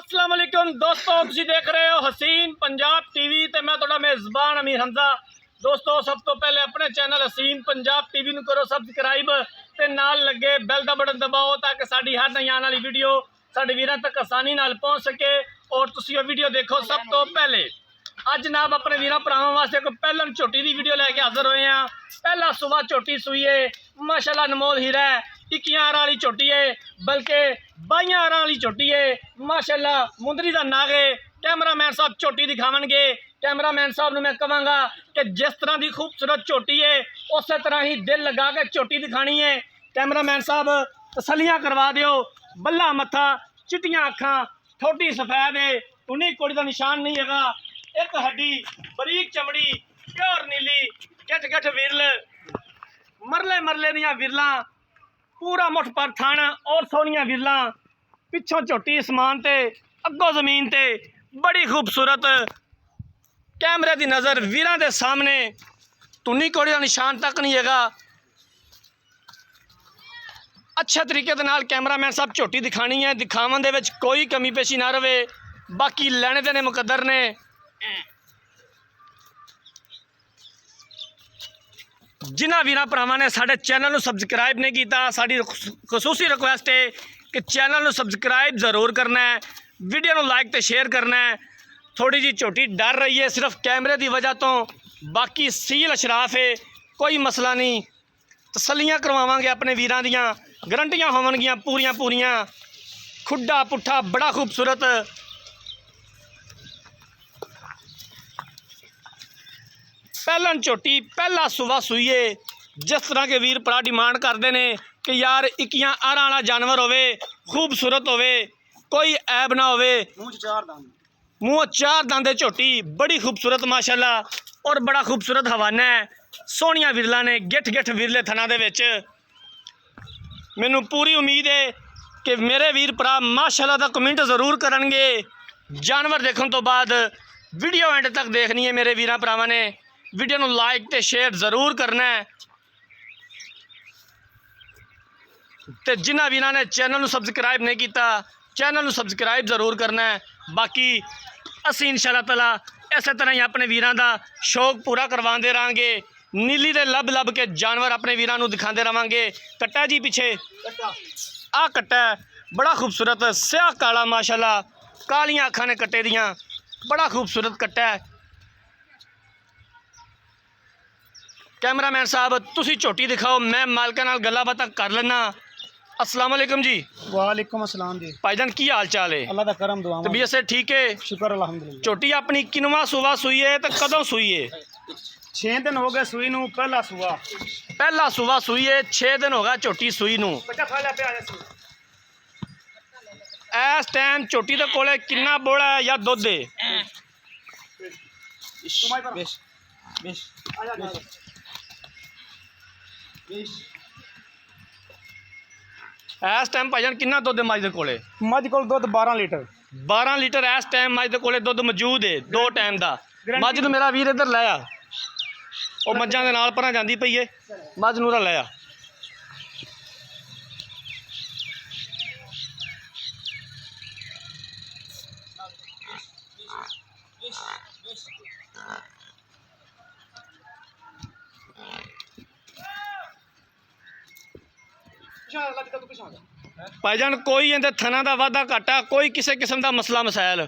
अस्सलाम वालेकुम दोस्तों, तुसी देख रहे हो हसीन पंजाब टीवी ते मैं तुहाडा मेज़बान अमीर हमजा। दोस्तों सब तो पहले अपने चैनल हसीन पंजाब टीवी नूं करो सबसक्राइब ते नाल लगे बैल दा बटन दबाओ ताकि साडी हर नई आने वाली वीडियो साडे वीरां तक आसानी नाल पहुंच सके और तुसी वो वीडियो देखो सब तो पहले। अज जनाब अपने वीरां भरावां वास्ते एक पहलन झोटी की वीडियो लैके हाजिर होए हैं। पहला सुबह झोटी सूई है, माशाल्लाह अनमोल हीरा है। 21 आरा वाली झोटी है, बल्कि 22 आरा वाली झोटी है। माशाल्लाह मुंदरी का नाग है। कैमरामैन साहब झोटी दिखावणगे। कैमरामैन साहब नूं मैं कहांगा कि जिस तरह की खूबसूरत झोटी है उस तरह ही दिल लगा के झोटी दिखानी है। कैमरामैन साहब तसलियां करवा दिओ। बल्ला मत्था, चिट्टियां अखां, ठोडी सफेद है, उन्हीं कोड़ी का निशान नहीं हैगा। एक हड्डी, बरीक चमड़ी, प्योर नीली, गठ गठ विरल, मरले मरले दियां विरलां, पूरा मुठ पर थण और सोहनियां विरलां। पिछों झोटी आसमान ते, अगों जमीन ते, बड़ी खूबसूरत। कैमरे की नज़र वीरां दे सामने, टुन्नी कोड़ी का निशान तक नहीं हैगा। अच्छे तरीके दे नाल कैमरामैन साहब झोटी दिखानी है। दिखावन दे विच कोई कमी पेशी ना रहे। बाकी लैने देने मुकद्दर ने। जिन्हां वीरां भरावां ने साडे चैनल नूं सबसक्राइब नहीं किया, साडी खसूसी रिक्वेस्ट है कि चैनल नूं सबसक्राइब जरूर करना है, वीडियो नूं लाइक ते शेयर करना है। थोड़ी जी झोटी डर रही है सिर्फ कैमरे की वजह तो, बाकी सील अशराफ है, कोई मसला नहीं। तसलियां करवावांगे अपने वीरां दियां, गारंटियां होवणगियां पूरियां पूरियां। खुड्डा पुट्ठा बड़ा खूबसूरत। पहलन झोटी पहला सुबह सूईए। जिस तरह के वीर भरा डिमांड करते हैं कि यार 21 आरा वाला जानवर होवे, खूबसूरत होवे, कोई ऐब ना होवे, मूँह चार दांदे झोटी बड़ी खूबसूरत माशाल्लाह और बड़ा खूबसूरत हवाना है। सोहनिया विरला ने गिठ गिठ विरले थना दे विच। मैनू पूरी उम्मीद है कि मेरे वीर भरा माशाल्लाह दा कमेंट जरूर करनगे। जानवर देखने तो बाद वीडियो एंड तक देखनी है मेरे वीरां भरावां ने। वीडियो नूं लाइक ते शेयर जरूर करना है। ते जिन्हां वीरां ने चैनल नूं सबसक्राइब नहीं किया, चैनल नूं सबसक्राइब जरूर करना है। बाकी असीं इंशाअल्लाह ताला इस तरह ही अपने वीरां दा शौक पूरा करवाते रहेंगे। नीली दे लब लब के जानवर अपने वीरां नूं दिखाते रहेंगे। कट्टा जी पीछे आ कट्टा है, बड़ा खूबसूरत स्याह काला माशाल्लाह, कालियां अखां ने कट्टे दियां, बड़ा खूबसूरत कट्टा है। कैमरामैन साहब तुसी झोटी दिखाओ, मैं मालकां नाल गल्लां बातां कर लेना। अस्सलाम वालेकुम जी। वालेकुम अस्सलाम जी। भाईजान की हाल चाल है? अल्लाह दा करम दुआ। तबीयत से ठीक है? शुक्र अल्हम्दुलिल्लाह। झोटी अपनी किनवा सुबह सूई है तो कदों सूई है? 6 दिन हो गए सूई नूं। पहला सुआ पहला सुबह सूई है, 6 दिन हो गया झोटी सूई नूं। इस टाइम झोटी दे कोले किन्ना बोला है या दुध है? इस टाइम भाईजान किन्ना दुध है मझ दे कोले? मझ कोल दुध 12 लीटर। 12 लीटर इस टाइम मझ दे कोले दुध मौजूद है। 2 टाइम का मझ नूं मेरा वीर इधर लाया, वो मझां दे नाल परां जांदी पई है, मझ नूं लाया। भाईजान कोई इहदे थना का वाधा घाटा, कोई किसी किस्म का मसला मसाइल?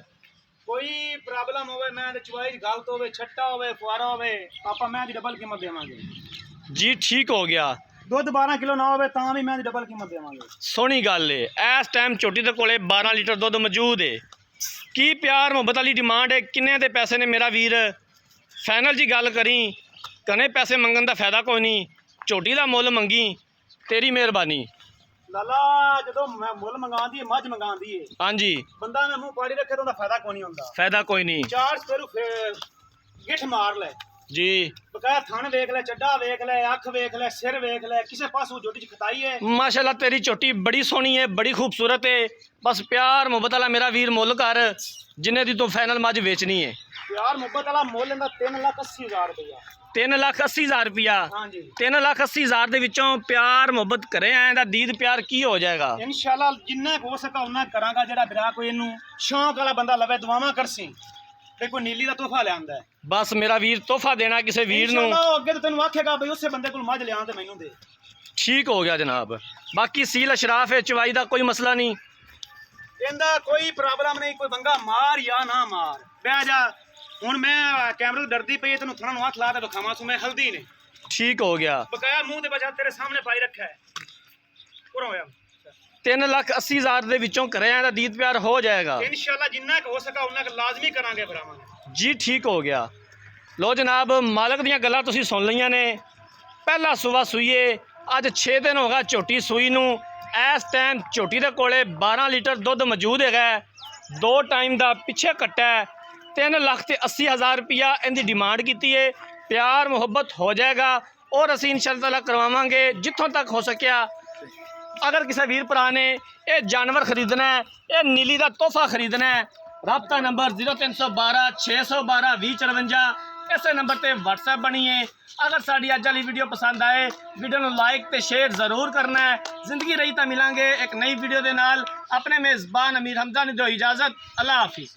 कोई प्रॉब्लम होवे, मैं दे चवाई गलत होवे, छट्टा होवे, फुआरा होवे, आपा मैं दी डबल कीमत देवांगे जी। ठीक हो गया। दुध 12 किलो ना होवे तां भी मैं दी डबल कीमत देवांगे। सोहनी गल है। इस टाइम झोटी दे कोले 12 लीटर दुध मौजूद है। की प्यार मुहब्बत वाली डिमांड है? किन्ने दे पैसे ने मेरा वीर? फाइनल जी गल करी, कने पैसे मंगन का फायदा कोई नहीं। झोटी का मुल मंगी, तेरी मेहरबानी। लाला जदों मैं मुल मंगांदी है, मझ मंगांदी है, हाँ जी, बंदा मैं मुंह पाड़ी रखे तो उहदा फायदा कोई नहीं हुंदा। फायदा कोई नहीं। 4 स्पेरू गिठ मार ले जी। बकाया थन वेख ले, चड्डा वेख ले, अख वेख ले, सिर वेख ले, किसे पासों झोटी च खताई है। माशाल्लाह तेरी झोटी बड़ी सोहनी है, बड़ी खूबसूरत है। बस प्यार मुहब्बत वाला मेरा वीर मुल कर, जिन्हें दी तू फाइनल मझ बेचनी है। प्यार मुहब्बत वाला मुल इंदा 3,80,000 रुपया। 3,80,000 रुपया। हाँ जी 3,80,000 ਦੇ ਵਿੱਚੋਂ ਪਿਆਰ ਮੁਹੱਬਤ ਕਰੇ ਆਂ ਦਾ ਦੀਦ ਪਿਆਰ ਕੀ ਹੋ ਜਾਏਗਾ? इंशाल्लाह जिन्ना हो सका उन्ना करांगा। जेड़ा बिरा कोई इनू शौक वाला बंदा लवे दुआवां करसी ते कोई नीली दा तोहफा ले आंदा है। ਬਸ ਮੇਰਾ ਵੀਰ ਤੋਹਫਾ ਦੇਣਾ ਕਿਸੇ ਵੀਰ ਨੂੰ। इंशाल्लाह अगे तो तेनू आखेगा भाई उसे बंदे कोल मझ ले आं ते मैनू दे। ठीक हो गया जनाब। बाकी सील अशराफ है, चवाई का कोई मसला नहीं, इंदा कोई प्रॉब्लम नहीं। कोई बंगा मार या ना मार बह जा। हुण मैं कैमरे तो डरदी पई तेनू थोड़ा हाथ ला के दिखावां सू मैं हल्दी ने ठीक हो गया। बकाया मुंह ते बजा तेरे सामने पाई रखा है पूरा होया। 3,80,000 ਦੇ ਵਿੱਚੋਂ ਕਰੇ ਆਂ ਦਾ ਦੀਦ ਪਿਆਰ ਹੋ ਜਾਏਗਾ इंशाल्लाह जिन्ना हो सका उन्ना लाजमी करांगे भरावां। जी ठीक हो गया। लो जनाब मालक दियां गल्लां तुसीं सुन लईਆਂ ने। पहला सुबह सूईए अज 6 दिन हो गया झोटी सूई नूं। इस टाइम झोटी दे कोले 12 लीटर दुध मौजूद है। 2 टाइम का पिछे कट्टा है। 3,80,000 रुपया इनकी डिमांड की है। प्यार मुहब्बत हो जाएगा और असीं इंशाअल्लाह करवावांगे जिथों तक हो सकिया। अगर किसी वीर भरा ने यह जानवर खरीदना है, यह नीली का तोहफा खरीदना है, राबता नंबर 0312 612 2054 इस नंबर पर व्हाट्सएप बनी है। अगर साड़ी अज वाली वीडियो पसंद आए वीडियो को लाइक तो शेयर ज़रूर करना है। जिंदगी रही तो मिलांगे एक नई वीडियो के नाल। अपने मेज़बान अमीर हमजा ने दो इजाज़त। अल्लाह हाफिज़।